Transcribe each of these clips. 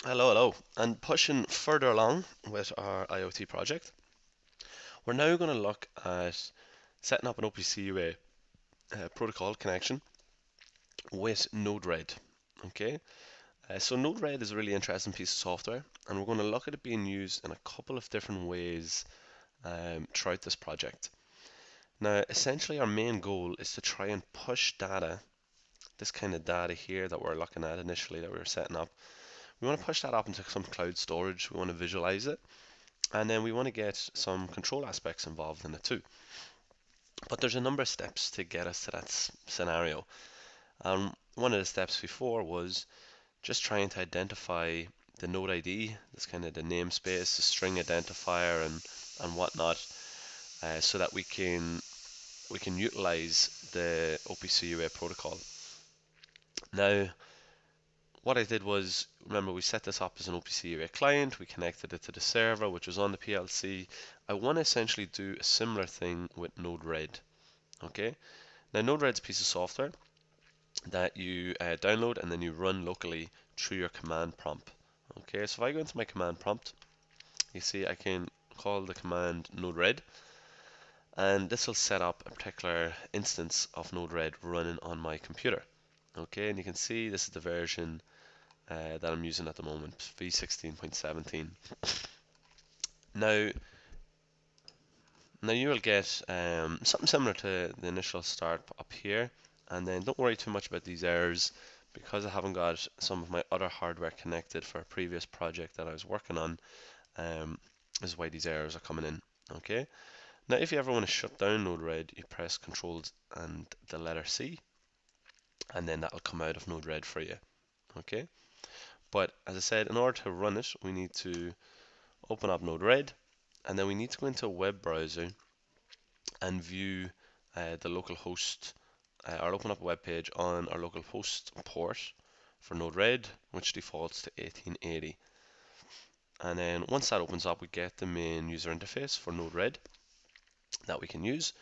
Hello. And pushing further along with our IoT project, we're now going to look at setting up an OPC UA protocol connection with Node-RED. Okay, so Node-RED is a really interesting piece of software, and we're going to look at it being used in a couple of different ways throughout this project. Now, essentially, our main goal is to try and push data, this kind of data here that we're looking at initially that we were setting up. We want to push that up into some cloud storage. We want to visualize it. And then we want to get some control aspects involved in it too. But there's a number of steps to get us to that scenario. One of the steps before was just trying to identify the node ID, that's kind of the namespace, the string identifier, and whatnot, so that we can utilize the OPC UA protocol. Now, what I did was, remember, we set this up as an OPC UA client, we connected it to the server, which was on the PLC. I want to essentially do a similar thing with Node-RED. Okay, now Node-RED's a piece of software that you download and then you run locally through your command prompt. Okay, so if I go into my command prompt, you see I can call the command Node-RED, and this will set up a particular instance of Node-RED running on my computer. Okay, and you can see this is the version that I'm using at the moment, v16.17. Now, now you will get something similar to the initial start up here, and then don't worry too much about these errors because I haven't got some of my other hardware connected for a previous project that I was working on. Um, is why these errors are coming in. Okay. Now, if you ever want to shut down Node-RED, you press Control and the letter C, and then that'll come out of Node-RED for you. Okay. But as I said, in order to run it, we need to open up Node-RED, and then we need to go into a web browser and view the local host, or open up a web page on our local host port for Node-RED, which defaults to 1880. And then once that opens up, we get the main user interface for Node-RED that we can use.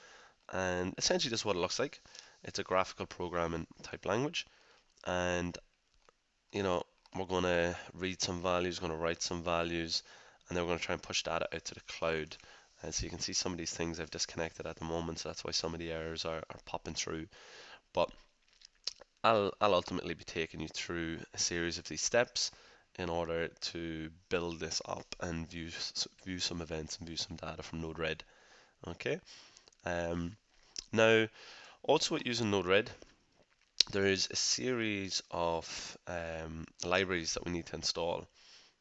And essentially, this is what it looks like. It's a graphical programming type language, and you know we're going to read some values, going to write some values, and then we're going to try and push data out to the cloud. And so you can see some of these things I've disconnected at the moment, so that's why some of the errors are popping through. But I'll ultimately be taking you through a series of these steps in order to build this up and view some events and view some data from Node-RED. Okay. Um, Now, also with using Node-RED, there is a series of libraries that we need to install.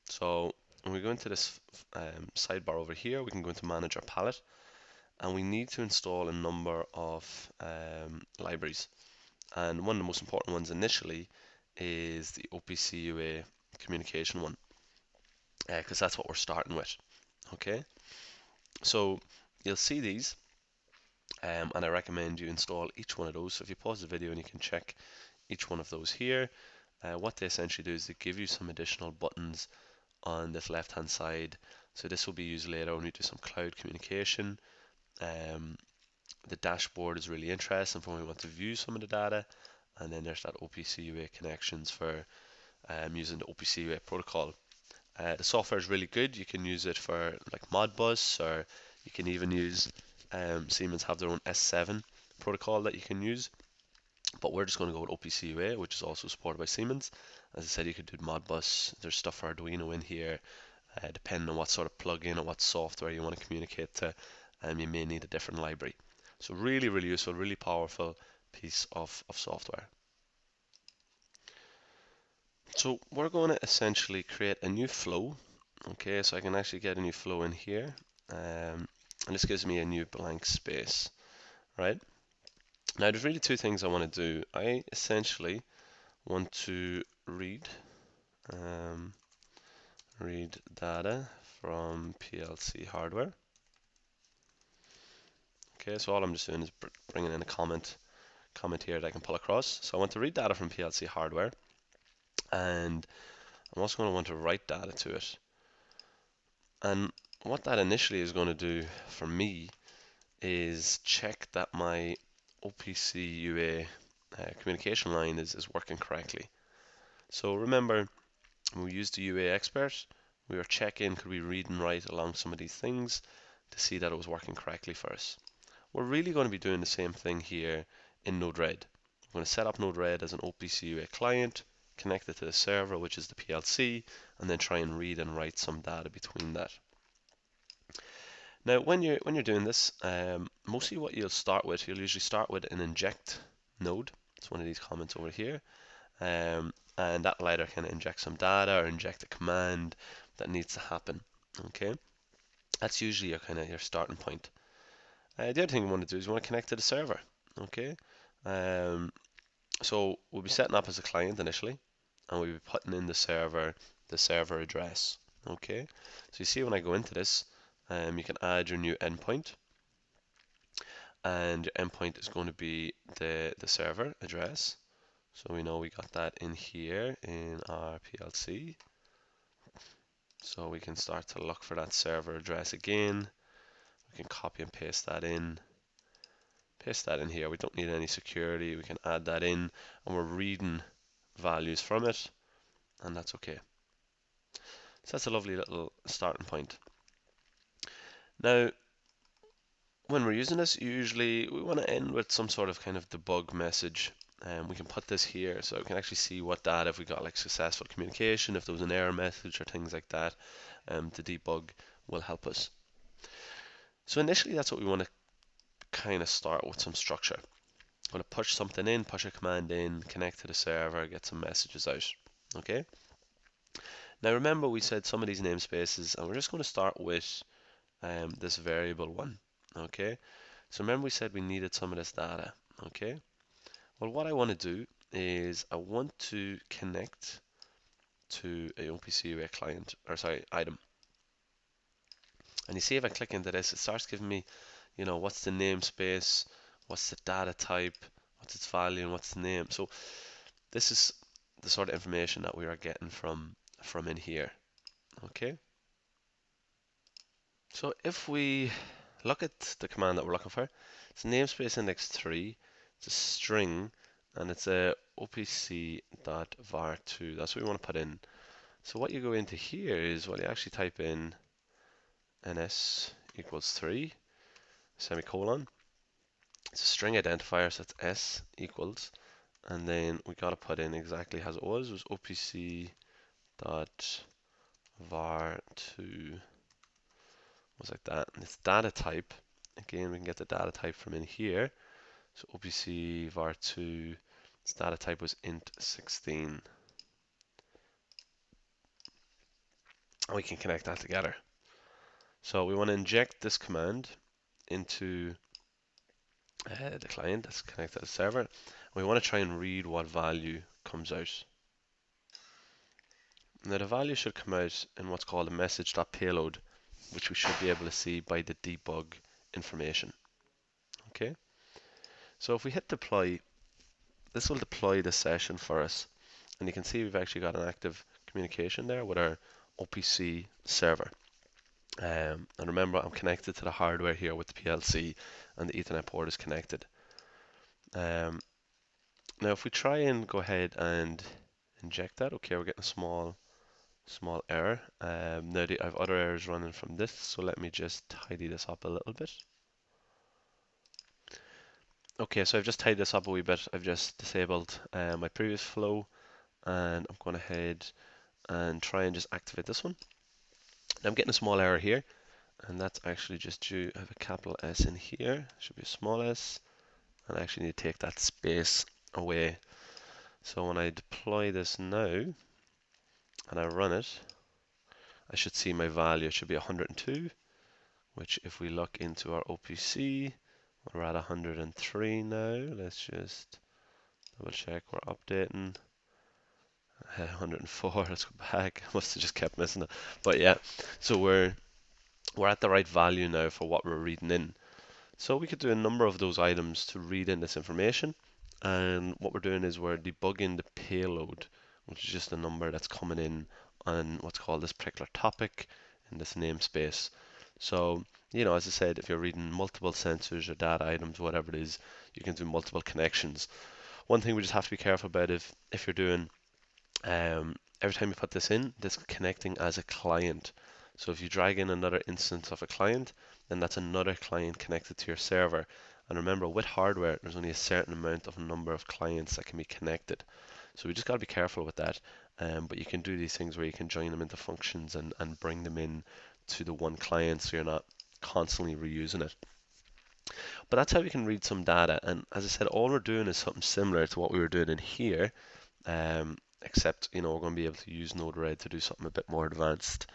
So when we go into this sidebar over here, we can go into Manage Our Palette, and we need to install a number of libraries. And one of the most important ones initially is the OPC UA communication one, because that's what we're starting with. Okay, so you'll see these, and I recommend you install each one of those. So if you pause the video and you can check each one of those here, what they essentially do is they give you some additional buttons on this left hand side. So this will be used later when we do some cloud communication. Um, the dashboard is really interesting for when we want to view some of the data, and then there's that OPC UA connections for using the OPC UA protocol. The software is really good. You can use it for like Modbus, or you can even use Siemens have their own S7 protocol that you can use. But we're just going to go with OPC UA, which is also supported by Siemens. As I said, you could do Modbus. There's stuff for Arduino in here, depending on what sort of plugin or what software you want to communicate to. You may need a different library. So really, really useful, really powerful piece of software. So we're going to essentially create a new flow. Okay, so I can actually get a new flow in here. And this gives me a new blank space, right? Now there's really two things I want to do. I essentially want to um, read data from PLC hardware. Okay, so all I'm just doing is bringing in a comment here that I can pull across. So I want to read data from PLC hardware, and I'm also going to want to write data to it. And what that initially is going to do for me is check that my OPC UA communication line is working correctly. So remember, When we use the UA expert, we were checking could we read and write along some of these things to see that it was working correctly for us. We're really going to be doing the same thing here in Node-RED. We're going to set up Node-RED as an OPC UA client, connect it to the server, which is the PLC, and then try and read and write some data between that. Now, when you're doing this, mostly what you'll usually start with an inject node. It's one of these comments over here, and that will either kind of inject some data or inject a command that needs to happen. Okay, that's usually your starting point. The other thing you want to do is you want to connect to the server. Okay, um, so we'll be setting up as a client initially, and we'll be putting in the server address. Okay, so you see when I go into this, you can add your new endpoint, and your endpoint is going to be the server address. So we know we got that in here in our PLC. So we can start to look for that server address again. We can copy and paste that in. Paste that in here. We don't need any security. We can add that in, and we're reading values from it, and that's okay. So that's a lovely little starting point. Now, when we're using this, usually we want to end with some sort of kind of debug message. And we can put this here so we can actually see what data, if we got like successful communication, if there was an error message or things like that. The debug will help us. So initially that's what we want to kind of start with, some structure. I'm going to push something in, push a command in, connect to the server, get some messages out. Okay. Now remember we said some of these namespaces, and we're just going to start with this variable one. Okay. So remember we said we needed some of this data. Okay. Well, what I want to do is I want to connect to a OPC UA client, or sorry, item. And you see if I click into this, it starts giving me, what's the namespace, what's the data type, what's its value, and what's the name. So this is the sort of information that we are getting from in here. Okay. So if we look at the command that we're looking for, it's namespace index 3, it's a string, and it's a opc.var2. That's what we want to put in. So what you go into here is, well, you actually type in ns equals 3, semicolon. It's a string identifier, so it's s equals, and then we got to put in exactly as it was opc dot var2 was like that, and it's data type. Again, we can get the data type from in here. So OPC var2, its data type was int16. And we can connect that together. So we want to inject this command into the client that's connected to the server. We want to try and read what value comes out. Now the value should come out in what's called a message.payload, which we should be able to see by the debug information. Okay, so if we hit deploy, this will deploy the session for us, and you can see we've actually got an active communication there with our OPC server. And remember, I'm connected to the hardware here with the PLC, and the Ethernet port is connected. Now if we try and go ahead and inject that, okay, we're getting a small error. Now I have other errors running from this, so let me just tidy this up a little bit. Okay, so I've just tidied this up a wee bit. I've just disabled my previous flow, and I'm going ahead and try and just activate this one. Now I'm getting a small error here, and that's actually just due, I have a capital S in here, should be a small s, and I actually need to take that space away. So when I deploy this now, and I run it, I should see my value. It should be 102, which if we look into our OPC, we're at 103 now. Let's just double check we're updating. 104, let's go back. I must have just kept missing it. But yeah, so we're at the right value now for what we're reading in. So we could do a number of those items to read in this information. And what we're doing is we're debugging the payload, which is just a number that's coming in on what's called this particular topic in this namespace. So, as I said, if you're reading multiple sensors or data items, whatever it is, you can do multiple connections. One thing we just have to be careful about if you're doing every time you put this in, this is connecting as a client. So if you drag in another instance of a client, then that's another client connected to your server. And remember, with hardware, there's only a certain amount of number of clients that can be connected. So we just got to be careful with that. But you can do these things where you can join them into functions and bring them in to the one client so you're not constantly reusing it. But that's how we can read some data. And as I said, all we're doing is something similar to what we were doing in here, except we're going to be able to use Node-RED to do something a bit more advanced.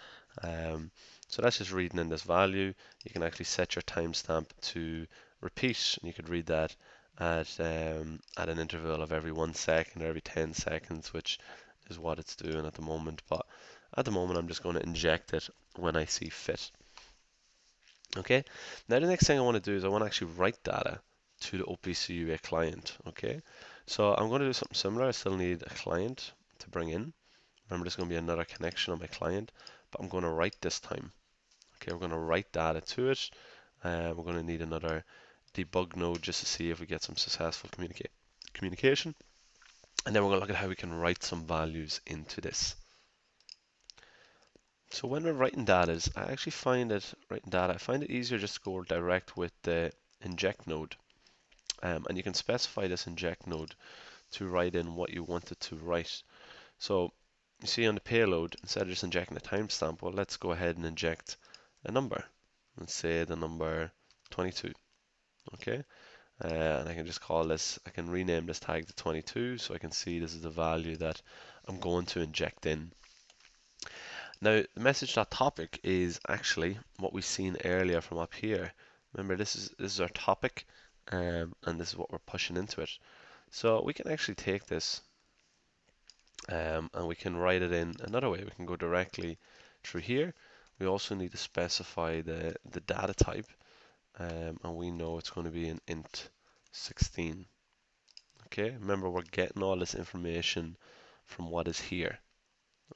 So that's just reading in this value. You can actually set your timestamp to repeat, and you could read that at an interval of every 1 second or every 10 seconds, which is what it's doing at the moment. But at the moment, I'm just going to inject it when I see fit. Okay, now the next thing I want to do is I want to actually write data to the OPC UA client. Okay, so I'm going to do something similar. I still need a client to bring in. Remember, there's going to be another connection on my client, but I'm going to write this time. Okay, we're going to write data to it. We're going to need another debug node just to see if we get some successful communication. And then we're going to look at how we can write some values into this. So when we're writing data, I actually find it easier just to go direct with the inject node. And you can specify this inject node to write in what you want it to write. So you see on the payload, instead of just injecting a timestamp, well, let's go ahead and inject a number. Let's say the number 22. Okay, and I can just call this, I can rename this tag to 22 so I can see this is the value that I'm going to inject in. Now, the message.topic is actually what we've seen earlier from up here. Remember, this is our topic, and this is what we're pushing into it. So we can actually take this and we can write it in another way. We can go directly through here. We also need to specify the data type, and we know it's going to be an int 16. Okay, remember we're getting all this information from what is here.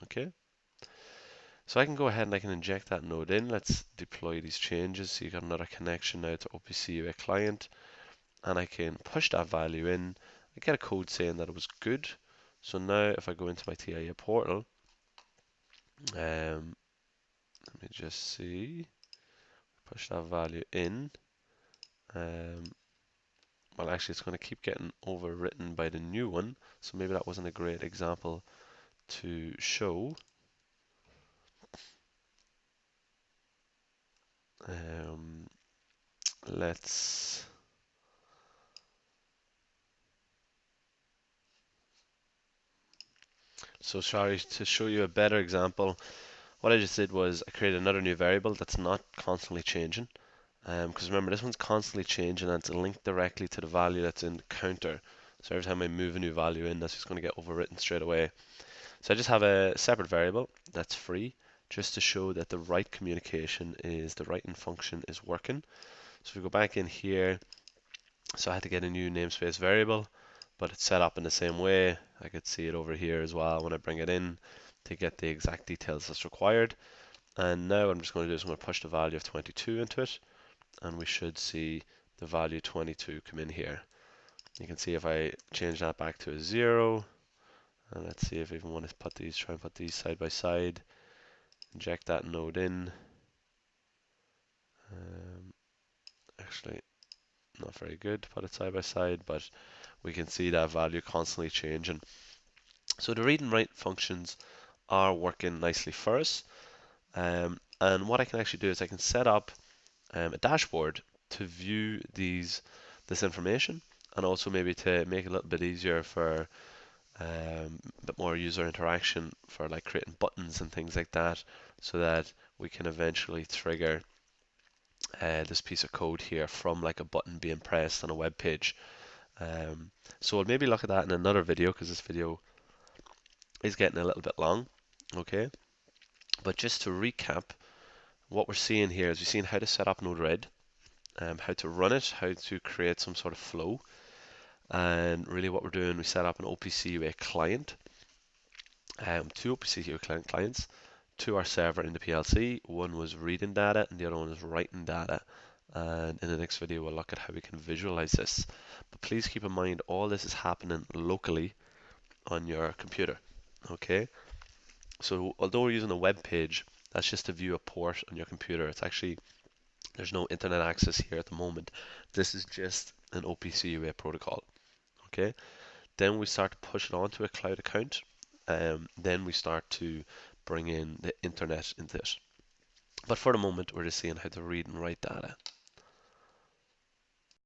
Okay. So I can go ahead and I can inject that node in. Let's deploy these changes. So you got another connection now to OPC UA client, and I can push that value in. I get a code saying that it was good. So now if I go into my TIA portal, let me just see, push that value in. Well, actually, it's going to keep getting overwritten by the new one. So maybe that wasn't a great example to show. Um, let's So sorry, to show you a better example, what I just did was I created another new variable that's not constantly changing. Because remember, this one's constantly changing and it's linked directly to the value that's in the counter. So every time I move a new value in, that's just going to get overwritten straight away. So I just have a separate variable that's free, just to show that the write communication is, the writing function is working. So if we go back in here, so I had to get a new namespace variable, but it's set up in the same way. I could see it over here as well when I bring it in to get the exact details that's required. And now what I'm just going to do is I'm going to push the value of 22 into it, and we should see the value 22 come in here. You can see if I change that back to a 0, and let's see if I even want to put these, try and put these side by side, inject that node in. Actually, not very good to put it side by side, but we can see that value constantly changing. So the read and write functions are working nicely for us. And what I can actually do is I can set up a dashboard to view this information, and also maybe to make it a little bit easier for a bit more user interaction for like creating buttons and things like that, so that we can eventually trigger this piece of code here from like a button being pressed on a web page. So we'll maybe look at that in another video, because this video is getting a little bit long. Okay, but just to recap, what we're seeing here is we're seeing how to set up Node-RED, how to run it, how to create some sort of flow, and really what we're doing, we set up an OPC UA client, two OPC UA clients to our server in the PLC. One was reading data and the other one was writing data. And in the next video, we'll look at how we can visualize this. But please keep in mind, all this is happening locally on your computer. Okay. So although we're using a web page, that's just to view a port on your computer. It's actually, there's no internet access here at the moment. This is just an OPC UA protocol. Okay. Then we start to push it onto a cloud account. Then we start to bring in the internet into it. But for the moment, we're just seeing how to read and write data.